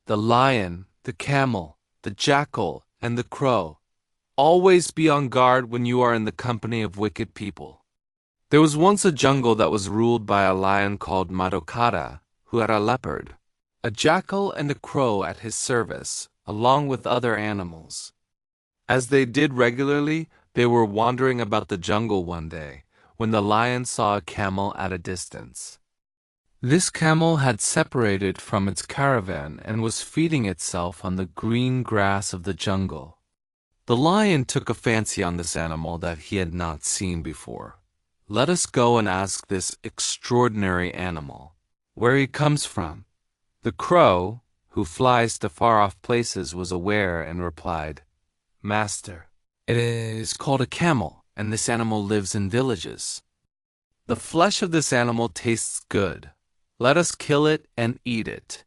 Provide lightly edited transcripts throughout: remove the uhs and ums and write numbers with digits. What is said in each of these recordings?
the lion, the camel, the jackal, and the crow. Always be on guard when you are in the company of wicked people. There was once a jungle that was ruled by a lion called Madokara, who had a leopard, a jackal, and a crow at his service, along with other animals. As they did regularly, they were wandering about the jungle one day, when the lion saw a camel at a distance. This camel had separated from its caravan and was feeding itself on the green grass of the jungle. The lion took a fancy on this animal that he had not seen before. Let us go and ask this extraordinary animal where he comes from. The crow, who flies to far-off places, was aware and replied, "Master, it is called a camel, and this animal lives in villages. The flesh of this animal tastes good. Let us kill it and eat it."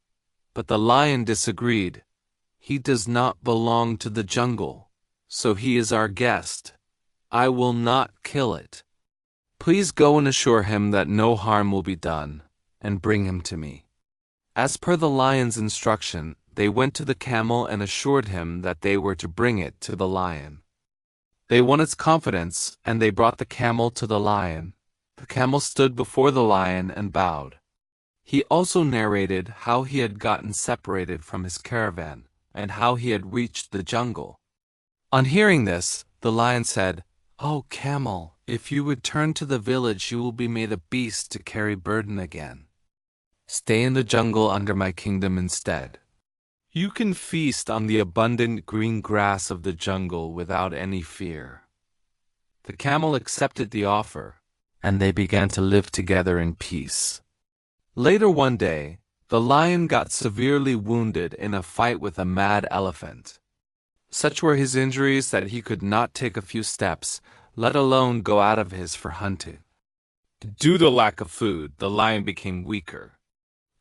But the lion disagreed. "He does not belong to the jungle, so he is our guest. I will not kill it. Please go and assure him that no harm will be done, and bring him to me." As per the lion's instruction, they went to the camel and assured him that they were to bring it to the lion. They won its confidence, and they brought the camel to the lion. The camel stood before the lion and bowed. He also narrated how he had gotten separated from his caravan, and how he had reached the jungle. On hearing this, the lion said, "Oh, camel, if you return to the village, you will be made a beast to carry burden again. Stay in the jungle under my kingdom instead. You can feast on the abundant green grass of the jungle without any fear." The camel accepted the offer, and they began to live together in peace. Later one day, the lion got severely wounded in a fight with a mad elephant. Such were his injuries that he could not take a few steps, let alone go out of his for hunting. Due to lack of food, the lion became weaker.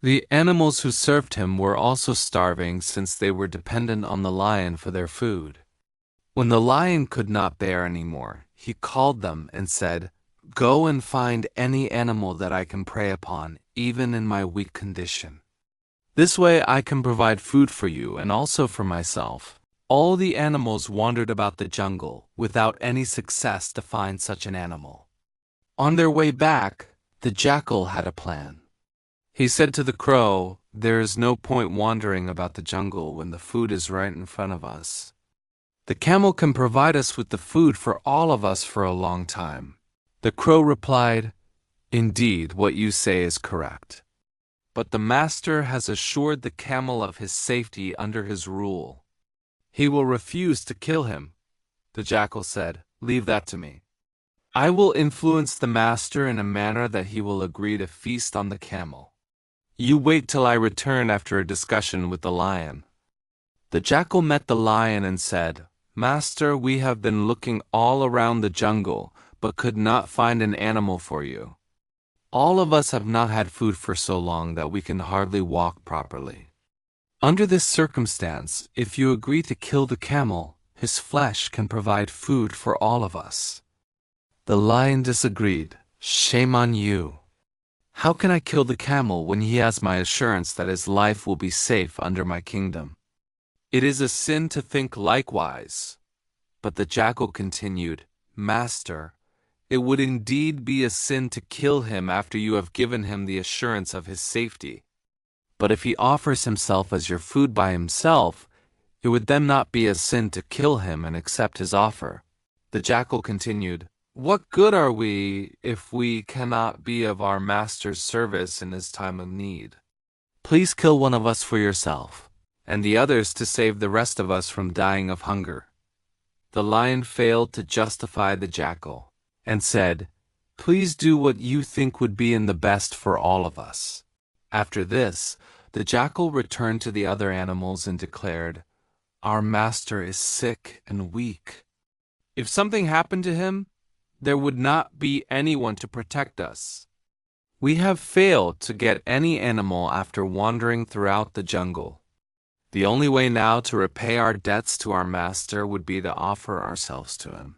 The animals who served him were also starving since they were dependent on the lion for their food. When the lion could not bear any more, he called them and said, "Go and find any animal that I can prey upon, even in my weak condition. This way I can provide food for you and also for myself." All the animals wandered about the jungle without any success to find such an animal. On their way back, the jackal had a plan. He said to the crow, "There is no point wandering about the jungle when the food is right in front of us. The camel can provide us with the food for all of us for a long time." The crow replied, "Indeed, what you say is correct. But the master has assured the camel of his safety under his rule. He will refuse to kill him." The jackal said, "Leave that to me. I will influence the master in a manner that he will agree to feast on the camel. You wait till I return after a discussion with the lion." The jackal met the lion and said, "Master, we have been looking all around the jungle, but could not find an animal for you. All of us have not had food for so long that we can hardly walk properly. Under this circumstance, if you agree to kill the camel, his flesh can provide food for all of us." The lion disagreed. "Shame on you. How can I kill the camel when he has my assurance that his life will be safe under my kingdom? It is a sin to think likewise." But the jackal continued, "Master, it would indeed be a sin to kill him after you have given him the assurance of his safety. But if he offers himself as your food by himself, it would then not be a sin to kill him and accept his offer." The jackal continued, "What good are we if we cannot be of our master's service in his time of need? Please kill one of us for yourself, and the others to save the rest of us from dying of hunger." The lion failed to justify the jackal, and said, "Please do what you think would be in the best for all of us." After this, the jackal returned to the other animals and declared, "Our master is sick and weak. If something happened to him, there would not be anyone to protect us. We have failed to get any animal after wandering throughout the jungle. The only way now to repay our debts to our master would be to offer ourselves to him.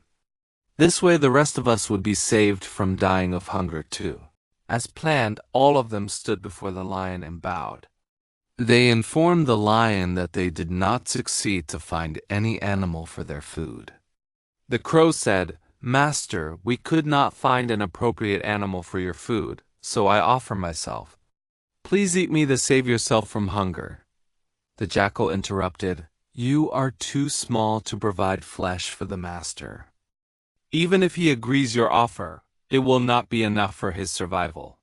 This way the rest of us would be saved from dying of hunger too." As planned, all of them stood before the lion and bowed. They informed the lion that they did not succeed to find any animal for their food. The crow said, "Master, we could not find an appropriate animal for your food, so I offer myself. Please eat me to save yourself from hunger." The jackal interrupted, "You are too small to provide flesh for the master. Even if he agrees your offer, it will not be enough for his survival.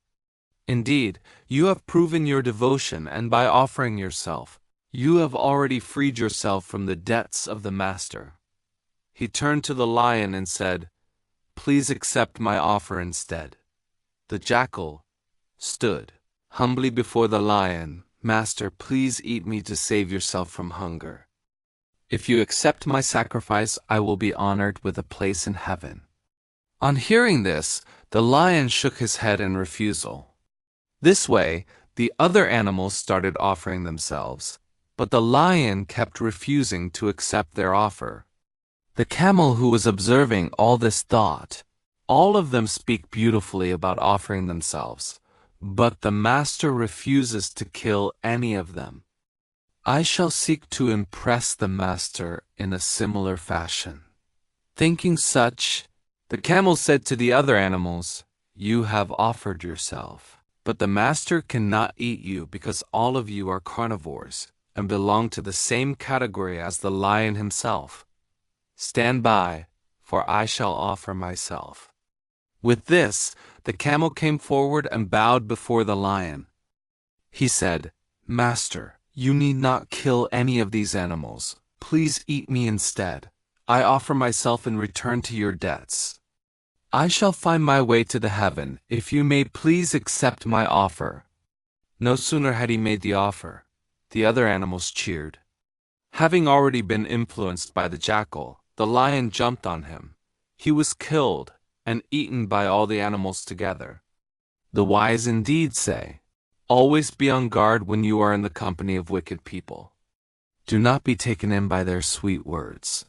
Indeed, you have proven your devotion, and by offering yourself, you have already freed yourself from the debts of the master." He turned to the lion and said, "Please accept my offer instead." The jackal stood humbly before the lion. "Master, please eat me to save yourself from hunger. If you accept my sacrifice, I will be honored with a place in heaven." On hearing this, the lion shook his head in refusal. This way, the other animals started offering themselves, but the lion kept refusing to accept their offer. The camel, who was observing all this, thought, "All of them speak beautifully about offering themselves, but the master refuses to kill any of them. I shall seek to impress the master in a similar fashion." Thinking such, the camel said to the other animals, "You have offered yourself, but the master cannot eat you because all of you are carnivores and belong to the same category as the lion himself. Stand by, for I shall offer myself." With this, the camel came forward and bowed before the lion. He said, "Master, you need not kill any of these animals. Please eat me instead. I offer myself in return to your debts. I shall find my way to the heaven if you may please accept my offer." No sooner had he made the offer, the other animals cheered. Having already been influenced by the jackal, the lion jumped on him. He was killed and eaten by all the animals together. The wise indeed say, "Always be on guard when you are in the company of wicked people. Do not be taken in by their sweet words."